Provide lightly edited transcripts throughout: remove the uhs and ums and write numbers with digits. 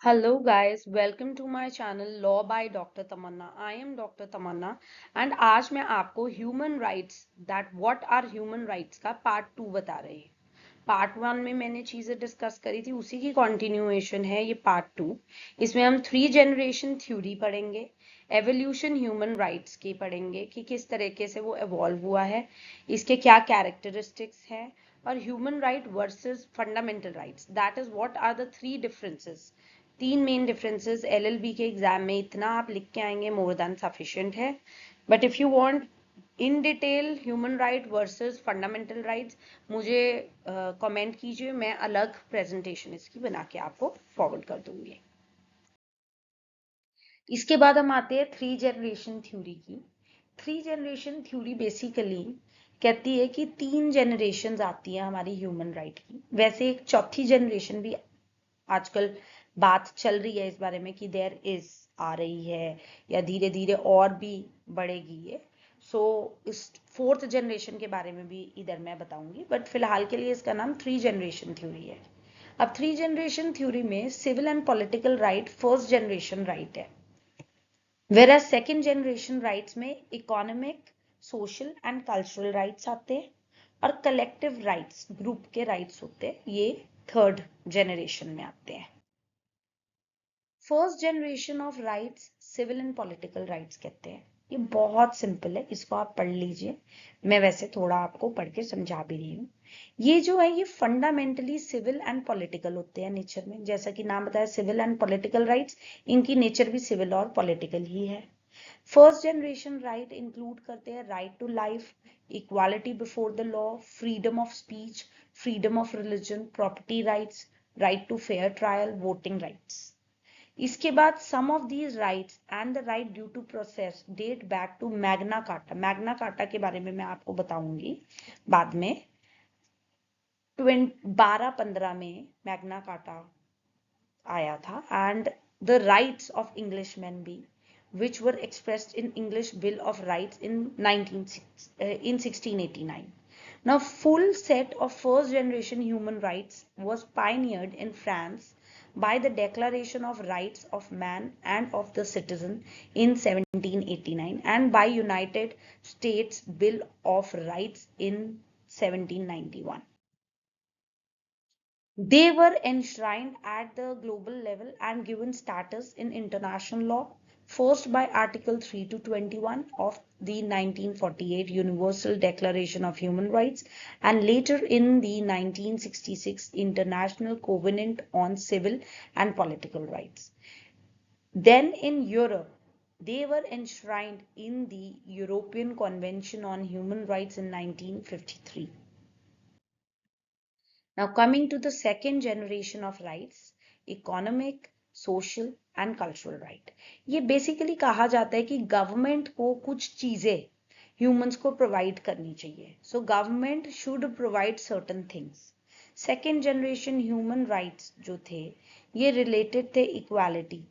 Hello guys, welcome to my channel Law by Dr. Tamanna. I am Dr. Tamanna and आज मैं आपको human rights that what are human rights का part 2 बता रही हूँ। Part 1 में मैंने चीजें डिस्कस करी थी, उसी की कंटिन्यूएशन है ये पार्ट 2। इसमें हम 3 जनरेशन थ्योरी पढ़ेंगे, एवोल्यूशन ह्यूमन राइट्स की पढ़ेंगे कि किस तरीके से वो एवॉल्व हुआ है, इसके क्या कैरेक्टरिस्टिक्स हैं, और human right versus fundamental rights, that is what are the 3 differences. 3 main differences LLB के एग्जाम में इतना आप लिख के आएंगे, मोर देन सफिशिएंट है। But if you want in detail human right versus fundamental rights, मुझे कमेंट कीजिए, मैं अलग प्रेजेंटेशन इसकी बना के आपको फॉरवर्ड कर दूंगी। इसके बाद हम आते हैं 3 जनरेशन थ्योरी की। 3 जनरेशन थ्योरी बेसिकली कहती है कि 3 जनरेशन आती है हमारी ह्यूमन राइट की। वैसे एक चौथी जनरेशन भी आजकल बात चल रही है इस बारे में कि देयर इज आ रही है या धीरे धीरे और भी बढ़ेगी ये। सो इस 4th जनरेशन के बारे में भी इधर मैं बताऊंगी, बट फिलहाल के लिए इसका नाम 3 जनरेशन थ्योरी है। अब 3 जनरेशन थ्योरी में civil and political right first generation right है, वेयर सेकेंड जनरेशन राइट्स में economic, social and cultural rights आते हैं, और कलेक्टिव राइट्स ग्रुप के राइट्स होते हैं, ये थर्ड जनरेशन में आते हैं। First generation of rights civil and political rights कहते हैं। ये बहुत सिंपल है, इसको आप पढ़ लीजिए, मैं वैसे थोड़ा आपको पढ़ के समझा भी रही हूँ। ये जो है ये फंडामेंटली सिविल एंड पॉलिटिकल होते हैं नेचर में, जैसा कि नाम बताया सिविल एंड पॉलिटिकल राइट्स, इनकी नेचर भी सिविल और पॉलिटिकल ही है। फर्स्ट जनरेशन राइट इंक्लूड करते हैं right to life, equality before the law, freedom of speech, freedom of religion, property rights, right to fair trial, voting rights. इसके बाद some of these rights and the right due to process date back to Magna Carta. Magna Carta के बारे में मैं आपको बताऊंगी बाद में। 1215 में मैग्ना कार्टा आया था, and the rights of Englishman भी which were expressed in English Bill of Rights in 1689. Now, full set of first generation human rights was pioneered in France by the Declaration of Rights of Man and of the Citizen in 1789 and by United States Bill of Rights in 1791. They were enshrined at the global level and given status in international law, first by Article 3 to 21 of the 1948 Universal Declaration of Human Rights and later in the 1966 International Covenant on Civil and Political Rights. Then in Europe, they were enshrined in the European Convention on Human Rights in 1953. Now coming to the second generation of rights, economic, social and cultural right. ये basically कहा जाता है कि government को कुछ चीजें humans को provide करनी चाहिए, so government should provide certain things. Second generation human rights जो थे ये रिलेटेड थे इक्वालिटी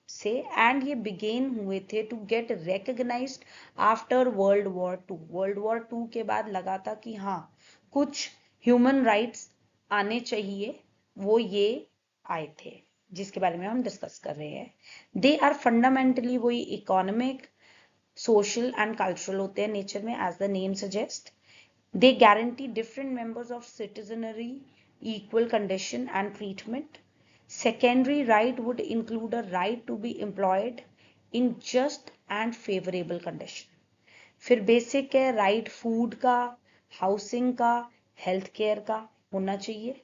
से, एंड ये बिगेन हुए थे to get recognised after World War two. World War two के बाद लगा था कि हाँ कुछ ह्यूमन राइट्स आने चाहिए, वो ये आए थे जिसके बारे में हम डिस्कस कर रहे हैं। दे आर फंडामेंटली वही इकोनॉमिक, सोशल एंड कल्चरल होते हैं नेचर में, as the name suggest. They guarantee different members of citizenry equal condition and treatment. Secondary right would include a right to be employed in just and favorable condition. फिर basic है right food का, housing का, health care का होना चाहिए,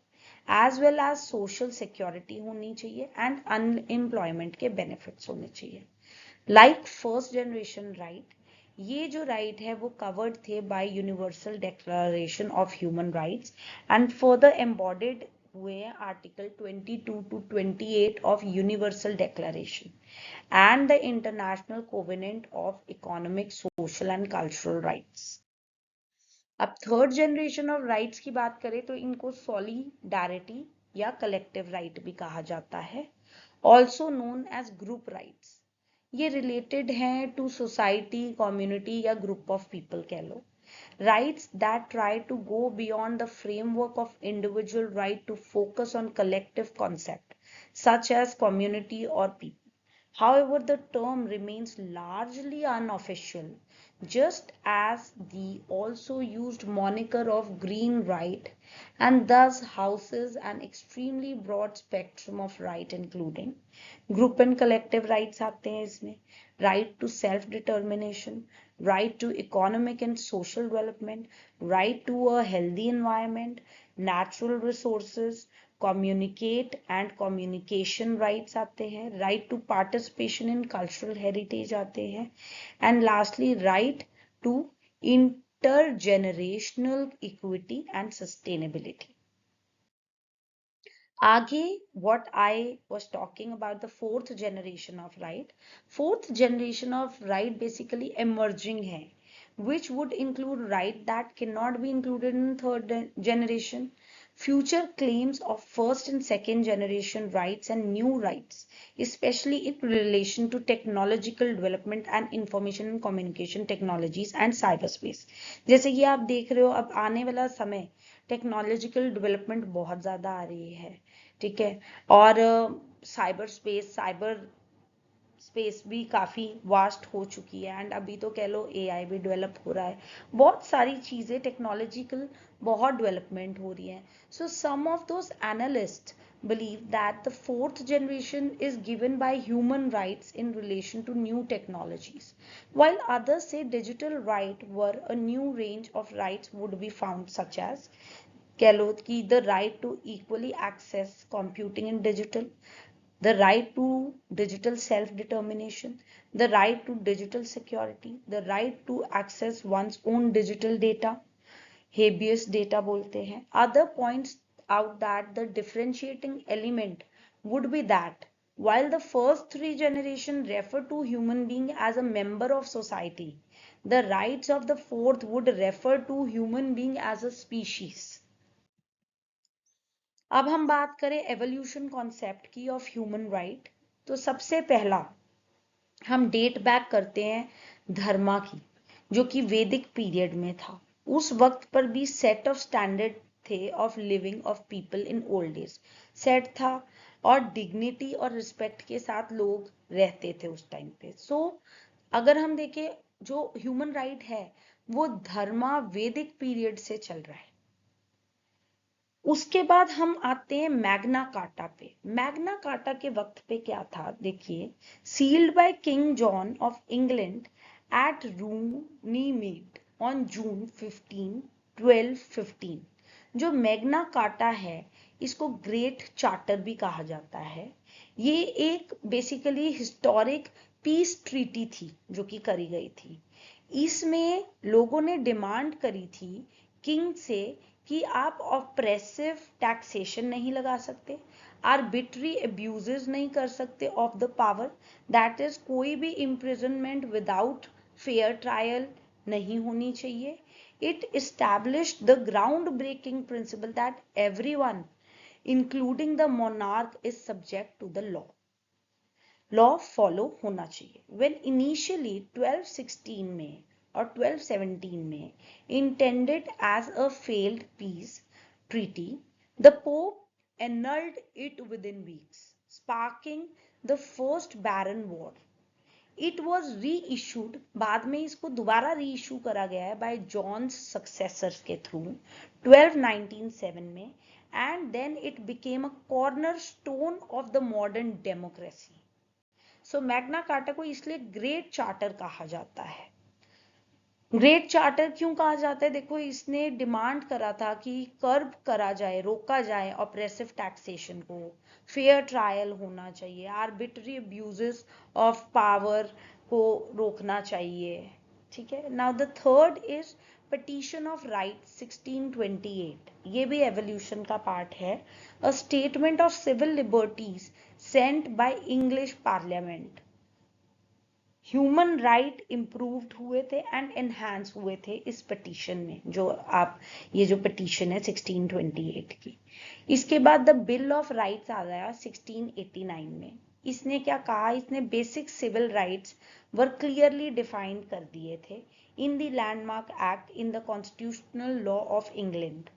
as well as social security होनी चाहिए and unemployment के बेनिफिट्स होने चाहिए। लाइक फर्स्ट जनरेशन राइट, ये जो राइट है वो कवर्ड थे by Universal Declaration of Human Rights and further embodied हुए हैं article 22 to 28 of Universal Declaration and the International Covenant of Economic, social and cultural Rights. अब थर्ड जनरेशन ऑफ राइट्स की बात करें तो इनको सॉलिडारिटी या कलेक्टिव राइट भी कहा जाता है, also known age group rights. ये रिलेटेड हैं टू सोसाइटी, कम्युनिटी या ग्रुप ऑफ पीपल कह लो। Rights that try to go beyond the framework of individual right to focus on collective concept such as community or people. However, the term remains largely unofficial, just as the also used moniker of green right, and thus houses an extremely broad spectrum of right, including group and collective rights आते हैं इसमें, right to self determination, right to economic and social development, right to a healthy environment, natural resources, communicate and communication rights आते हैं, right to participation in cultural heritage आते हैं, and lastly right to intergenerational equity and sustainability. आगे what I was talking about the fourth generation of right. Fourth generation of right basically emerging है, which would include right that cannot be included in third generation, future claims of first and second generation rights and new rights, especially in relation to technological development and information and communication technologies and cyberspace. जैसे कि आप देख रहे हो अब आने वाला समय टेक्नोलॉजिकल डेवलपमेंट बहुत ज्यादा आ रही है, ठीक है, और साइबर स्पेस भी काफी वास्ट हो चुकी है, एंड अभी तो कह लो एआई भी डेवलप हो रहा है, बहुत सारी चीजें टेक्नोलॉजिकल बहुत डेवलपमेंट हो रही है. So some of those analyst believe that the fourth generation is given by human rights in relation to new technologies, while others say digital right were a new range of rights would be found, such as कह लो कि the right to equally access computing and digital, the right to digital self-determination, the right to digital security, the right to access one's own digital data, habeas data बोलते हैं. Other points out that the differentiating element would be that while the first three generations refer to human being as a member of society, the rights of the fourth would refer to human being as a species. अब हम बात करें evolution concept की of Human right, तो सबसे पहला हम date back करते हैं धर्मा की, जो कि वैदिक पीरियड में था. उस वक्त पर भी सेट ऑफ स्टैंडर्ड थे of living of people in old days, set था और डिग्निटी और रिस्पेक्ट के साथ लोग रहते थे उस टाइम पे. सो अगर हम देखें जो ह्यूमन राइट है वो धर्मा वैदिक पीरियड से चल रहा है. उसके बाद हम आते हैं मैग्ना कार्टा पे. मैग्ना कार्टा के वक्त पे क्या था देखिए, sealed by King John of England at Runnymede on June 15 1215. जो मैग्ना कार्टा है इसको ग्रेट चार्टर भी कहा जाता है. ये एक बेसिकली हिस्टोरिक पीस ट्रीटी थी जो कि करी गई थी. इसमें लोगों ने डिमांड करी थी किंग से कि आप ऑप्रेसिव टैक्सेशन नहीं लगा सकते, आर्बिट्री अब्यूजेस नहीं कर सकते of the power, that is कोई भी इम्प्रिजनमेंट विदाउट फेयर ट्रायल नहीं होनी चाहिए. It established the ground breaking principle that everyone including the monarch is subject to the law. Law follow होना चाहिए. व्हेन इनिशियली 1216 में और 1217 में intended as a failed peace treaty, the Pope annulled it within weeks, sparking the First Barren War. It was reissued, बाद में इसको दोबारा reissue करा गया है by John's successors के थ्रू 1297 में, and then it became a cornerstone of the modern democracy. So Magna carta को इसलिए ग्रेट चार्टर कहा जाता है. ग्रेट चार्टर क्यों कहा जाता है, देखो इसने डिमांड करा था कि कर्ब करा जाए, रोका जाए ऑपरेसिव टैक्सेशन को, फेयर ट्रायल होना चाहिए, आर्बिट्री अब्यूजेस ऑफ पावर को रोकना चाहिए. ठीक है. Now the third is Petition of Right 1628. ये भी एवोल्यूशन का पार्ट है. A statement of civil liberties sent by English parliament. Human right improved हुए थे एंड एनहांस हुए थे इस पिटीशन में, जो आप ये जो पिटीशन है 1628 की. इसके बाद द बिल ऑफ राइट्स आ गया 1689 में. इसने क्या कहा, इसने basic civil rights were clearly defined कर दिए थे in the landmark act in the constitutional law of England.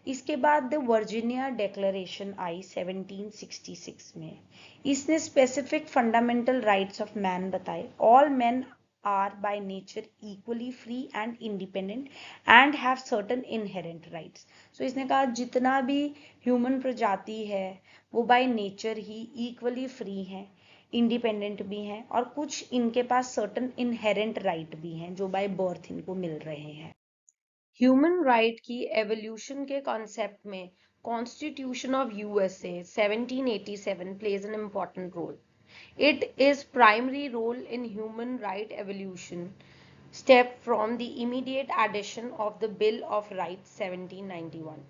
इसके बाद द वर्जीनिया डिक्लेरेशन आई 1766 में। इसने specific fundamental rights of man बताए। All man are by nature equally free and independent and have certain inherent rights. So इसने कहा जितना भी ह्यूमन प्रजाति है वो by nature he equally free है, इंडिपेंडेंट भी हैं, और कुछ इनके पास सर्टेन इनहेरेंट राइट भी हैं जो बाय बर्थ इनको मिल रहे हैं। ह्यूमन राइट की एवोल्यूशन के कॉन्सेप्ट में constitution of USA 1787 plays an important role. It is primary role in human right evolution step from the immediate addition of the Bill of Rights 1791.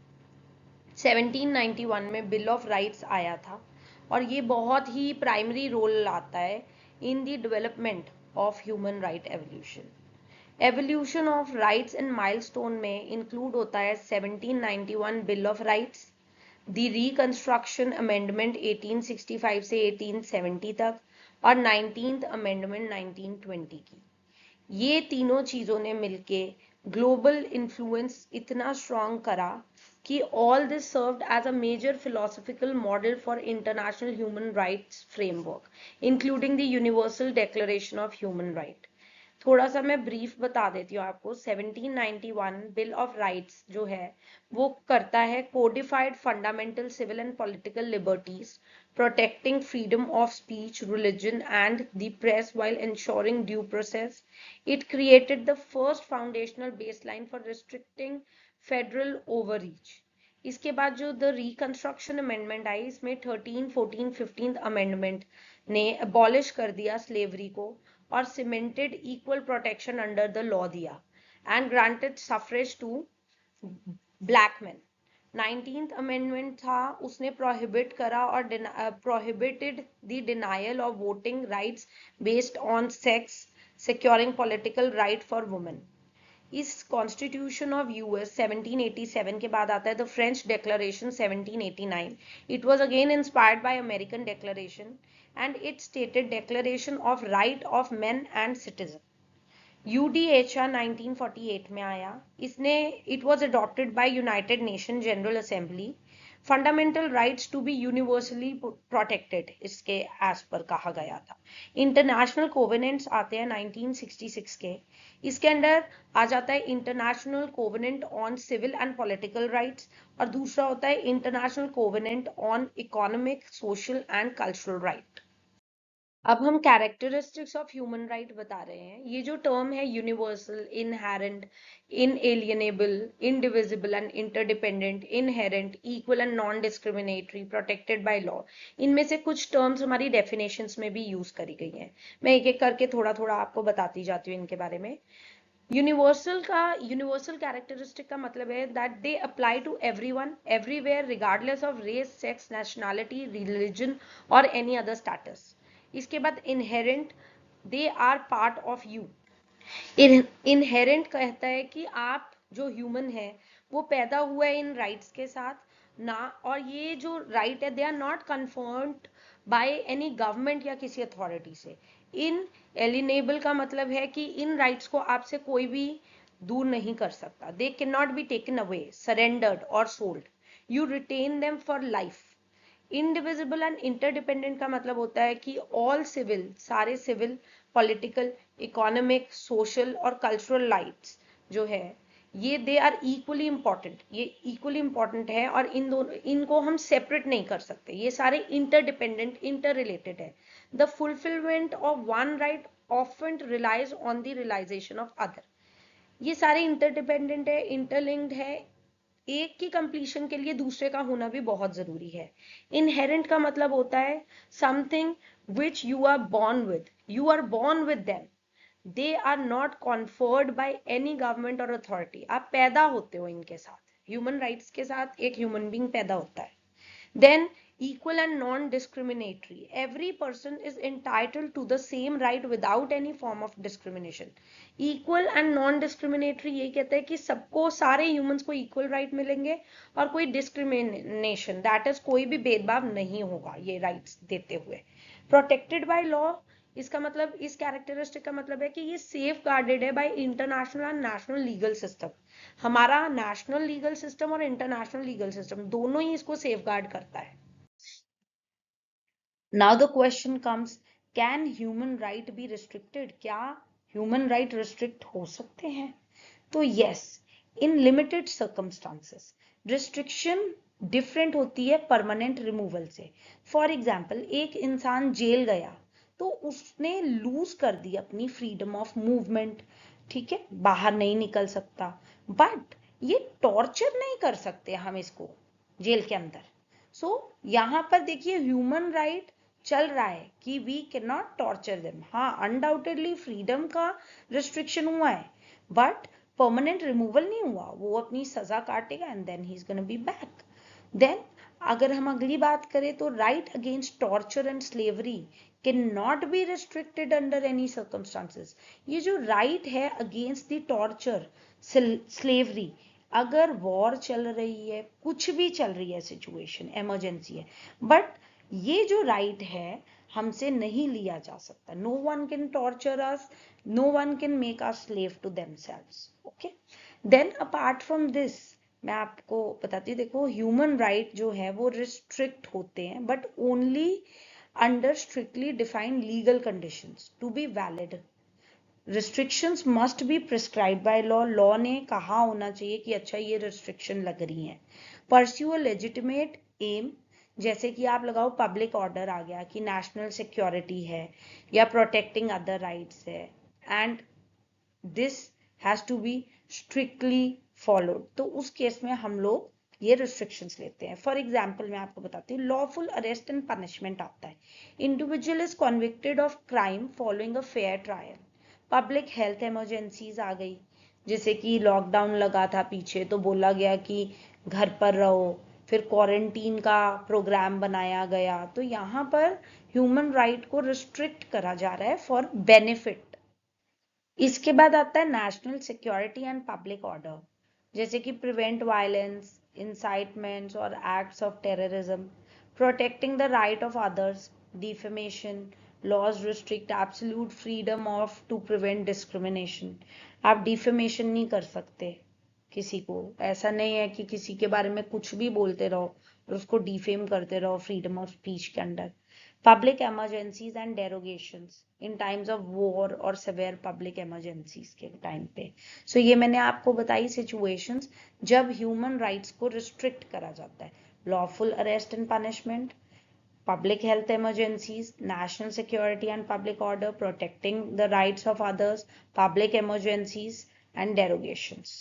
1791 में bill of rights आया था और ये बहुत ही primary role आता है in the development of Human right evolution. Evolution of rights and milestone में include होता है 1791 bill of rights, the reconstruction amendment 1865 से 1870 तक और 19th अमेंडमेंट 1920 की। ये तीनों चीजों ने मिलके ग्लोबल इन्फ्लुएंस इतना स्ट्रॉन्ग करा कि all this served as a major philosophical model for international human rights framework including the Universal Declaration of Human Right. थोड़ा सा मैं ब्रीफ बता देती हूँ आपको। 1791 बिल ऑफ राइट्स जो है वो करता है codified fundamental civil and political liberties, protecting freedom of speech, religion, and the press while ensuring due process. It created the first foundational baseline for restricting federal overreach. इसके बाद जो the reconstruction amendment आई, इसमें 13, 14, 15 amendment ने abolish कर दिया slavery को और cemented equal protection under the law दिया and granted suffrage to black man. 19th amendment था, उसने प्रोहिबिट करा और prohibited the denial of voting rights based on sex, securing political right for women. इस कॉन्स्टिट्यूशन ऑफ यूएस 1787 के बाद आता है the French declaration 1789। It was again inspired by American declaration and it stated declaration of right of men and citizen. UDHR 1948 में आया। इसने it was adopted by United Nation General Assembly. Fundamental rights to be universally protected इसके as per कहा गया था। International covenants आते हैं 1966 के। इसके अंडर आ जाता है International Covenant on Civil and political Rights और दूसरा होता है International Covenant on Economic, social and Cultural Right. अब हम कैरेक्टरिस्टिक्स ऑफ ह्यूमन राइट बता रहे हैं। ये जो टर्म है universal, inherent, inalienable, indivisible and interdependent, inherent, equal and non discriminatory, protected by law, इनमें से कुछ टर्म्स हमारी डेफिनेशंस में भी यूज करी गई हैं। मैं एक एक करके थोड़ा थोड़ा आपको बताती जाती हूँ इनके बारे में। यूनिवर्सल कैरेक्टरिस्टिक का मतलब है that they apply to everyone everywhere regardless of race, sex, nationality, religion और एनी अदर स्टेटस। इसके बाद inherent, they are part of you. Inherent कहता है कि आप जो ह्यूमन है वो पैदा हुआ है इन राइट्स के साथ ना, और ये जो राइट है they are not confirmed by any government या किसी अथॉरिटी से। इन एलिनेबल का मतलब है कि इन राइट्स को आपसे कोई भी दूर नहीं कर सकता। They can not be taken away, surrendered और sold. You retain them for life. Indivisible and interdependent का मतलब होता है कि ऑल सिविल, सारे सिविल, पॉलिटिकल, इकोनॉमिक, सोशल और कल्चरल राइट्स जो है ये दे आर इक्वली इंपॉर्टेंट। ये इक्वली इंपॉर्टेंट है और इन दोनों इनको हम सेपरेट नहीं कर सकते। ये सारे इंटरडिपेंडेंट, इंटर रिलेटेड है। The fulfilment of one right often relies on the realisation of other. ये सारे इंटरडिपेंडेंट है, इंटरलिंक्ड है। एक की कंप्लीशन के लिए दूसरे का होना भी बहुत जरूरी है। इनहेरेंट का मतलब होता है something which you are born with, you are born with them, they are not conferred by any government or authority। आप पैदा होते हो इनके साथ, ह्यूमन राइट्स के साथ एक ह्यूमन बीइंग पैदा होता है। Then equal and non-discriminatory, every person is entitled to the same right without any form of discrimination। equal and non-discriminatory ये कहता है कि सबको, सारे humans को equal right मिलेंगे और कोई discrimination, that is कोई भी भेदभाव नहीं होगा ये rights देते हुए। protected by law, इसका मतलब, इस कैरेक्टरिस्टिक का मतलब है कि ये सेफ गार्डेड है bye international and national legal system. हमारा नेशनल लीगल सिस्टम और इंटरनेशनल लीगल सिस्टम दोनों ही इसको सेफ गार्ड करता है। Now the question comes, can human right be restricted? क्या ह्यूमन राइट रिस्ट्रिक्ट हो सकते हैं? तो yes, in limited circumstances. Restriction different होती है परमानेंट रिमूवल से। फॉर एग्जाम्पल, एक इंसान जेल गया तो उसने लूज कर दी अपनी फ्रीडम ऑफ मूवमेंट, ठीक है, बाहर नहीं निकल सकता, बट ये टॉर्चर नहीं कर सकते हम इसको जेल के अंदर। सो यहाँ पर देखिए ह्यूमन राइट चल रहा है कि we can not torture them. हाँ, अनडाउटेडली फ्रीडम का रिस्ट्रिक्शन हुआ है, बट परमानेंट रिमूवल नहीं हुआ। वो अपनी सजा काटेगा and then he is gonna be back. Then अगर हम अगली बात करें तो right against torture and slavery can not be restricted under any circumstances. ये जो राइट है अगेंस्ट द टॉर्चर, स्लेवरी, अगर वॉर चल रही है, कुछ भी चल रही है, सिचुएशन इमरजेंसी है, बट ये जो राइट है हमसे नहीं लिया जा सकता। No one can torture us, no one can make us slave to themselves. Okay, then apart from this मैं आपको बताती हूँ, देखो ह्यूमन राइट जो है वो रिस्ट्रिक्ट होते हैं but only under strictly defined legal conditions to be valid. Restrictions must be prescribe by law. Law ने कहा होना चाहिए कि अच्छा ये रिस्ट्रिक्शन लग रही है। परस्यू अ लेजिटिमेट एम, जैसे कि आप लगाओ पब्लिक ऑर्डर आ गया कि नेशनल सिक्योरिटी है या प्रोटेक्टिंग अदर राइट्स है, and this has to be strictly followed, तो उस केस में हम लोग ये रिस्ट्रिक्शंस लेते हैं। फॉर एग्जाम्पल मैं आपको बताती हूँ, लॉफुल अरेस्ट एंड पनिशमेंट आता है। Individual is convicted of crime following a fair trial. Public health emergencies आ गई, जैसे कि लॉकडाउन लगा था पीछे तो बोला गया कि घर पर रहो, फिर क्वारंटीन का प्रोग्राम बनाया गया, तो यहाँ पर ह्यूमन राइट को रिस्ट्रिक्ट करा जा रहा है फॉर बेनिफिट। इसके बाद आता है national security and public order, जैसे कि प्रिवेंट वायलेंस, इंसाइटमेंट्स और acts of terrorism, protecting the right of others, defamation, laws restrict absolute freedom of to prevent discrimination. आप डिफेमेशन नहीं कर सकते किसी को, ऐसा नहीं है कि किसी के बारे में कुछ भी बोलते रहो और उसको डिफेम करते रहो फ्रीडम ऑफ स्पीच के under. Public emergencies and derogations in times of war और सेवेयर पब्लिक emergencies के टाइम पे। सो ये मैंने आपको बताई सिचुएशंस जब ह्यूमन राइट्स को रिस्ट्रिक्ट करा जाता है। Lawful arrest and punishment, public health emergencies, national security and public order, protecting the rights of others, public emergencies and derogations।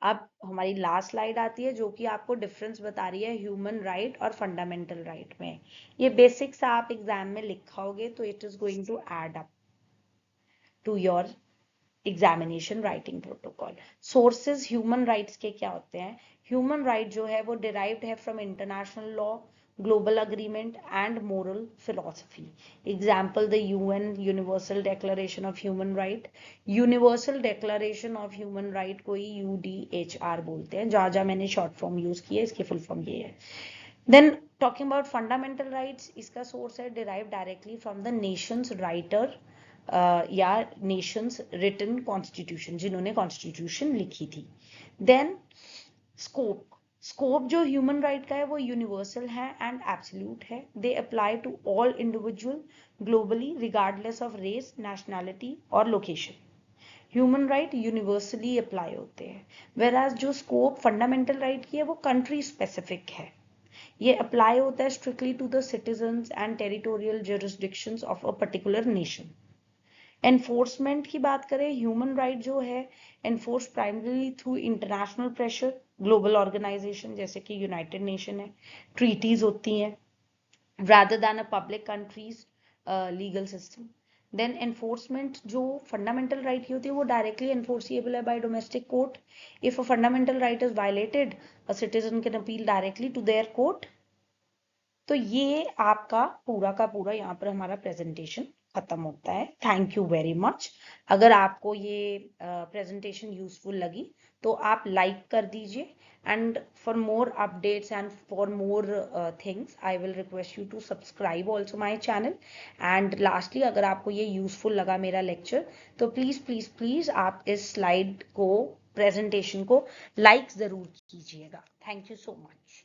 अब हमारी लास्ट स्लाइड आती है जो कि आपको डिफरेंस बता रही है ह्यूमन राइट और फंडामेंटल राइट में। ये बेसिक्स आप एग्जाम में लिखाओगे तो it is going to add up to your examination writing protocol. Sources human rights के क्या होते हैं? ह्यूमन राइट जो है वो डिराइव्ड है from international law, global agreement and moral philosophy. Example, the UN Universal Declaration of Human Right. Universal Declaration of Human Right को ही UDHR बोलते हैं, जहाँ जहाँ मैंने शॉर्ट फॉर्म यूज की है इसकी फुल फॉर्म ये है। Then talking about fundamental rights, इसका सोर्स है derived directly from the nation's writer या nation's written constitution, जिन्होंने constitution लिखी थी। Then स्कोप, स्कोप जो ह्यूमन राइट का है वो यूनिवर्सल है एंड एब्सोल्यूट है। They apply to all individual globally regardless of race, nationality और location. Human right universally apply होते हैं, वेर एज जो स्कोप फंडामेंटल राइट की है वो कंट्री स्पेसिफिक है। ये अप्लाई होता है strictly to the citizens and territorial jurisdictions of a particular nation. Enforcement की बात करें, ह्यूमन राइट जो है enforce primarily through international pressure, global organization जैसे कि यूनाइटेड नेशन है, ट्रीटीज होती हैं, rather than a public country's legal system. Then enforcement जो fundamental right की होती है वो directly enforceable है by domestic court. If a fundamental right is violated, a citizen can appeal directly to their court. तो ये आपका पूरा का पूरा यहाँ पर हमारा प्रेजेंटेशन खत्म होता है। Thank you very much. अगर आपको ये प्रेजेंटेशन यूजफुल लगी तो आप लाइक कर दीजिए, and for more updates and for more things I will request you to subscribe also my channel. and lastly अगर आपको ये useful लगा मेरा lecture तो please please please आप इस slide को presentation को like जरूर कीजिएगा. Thank you so much.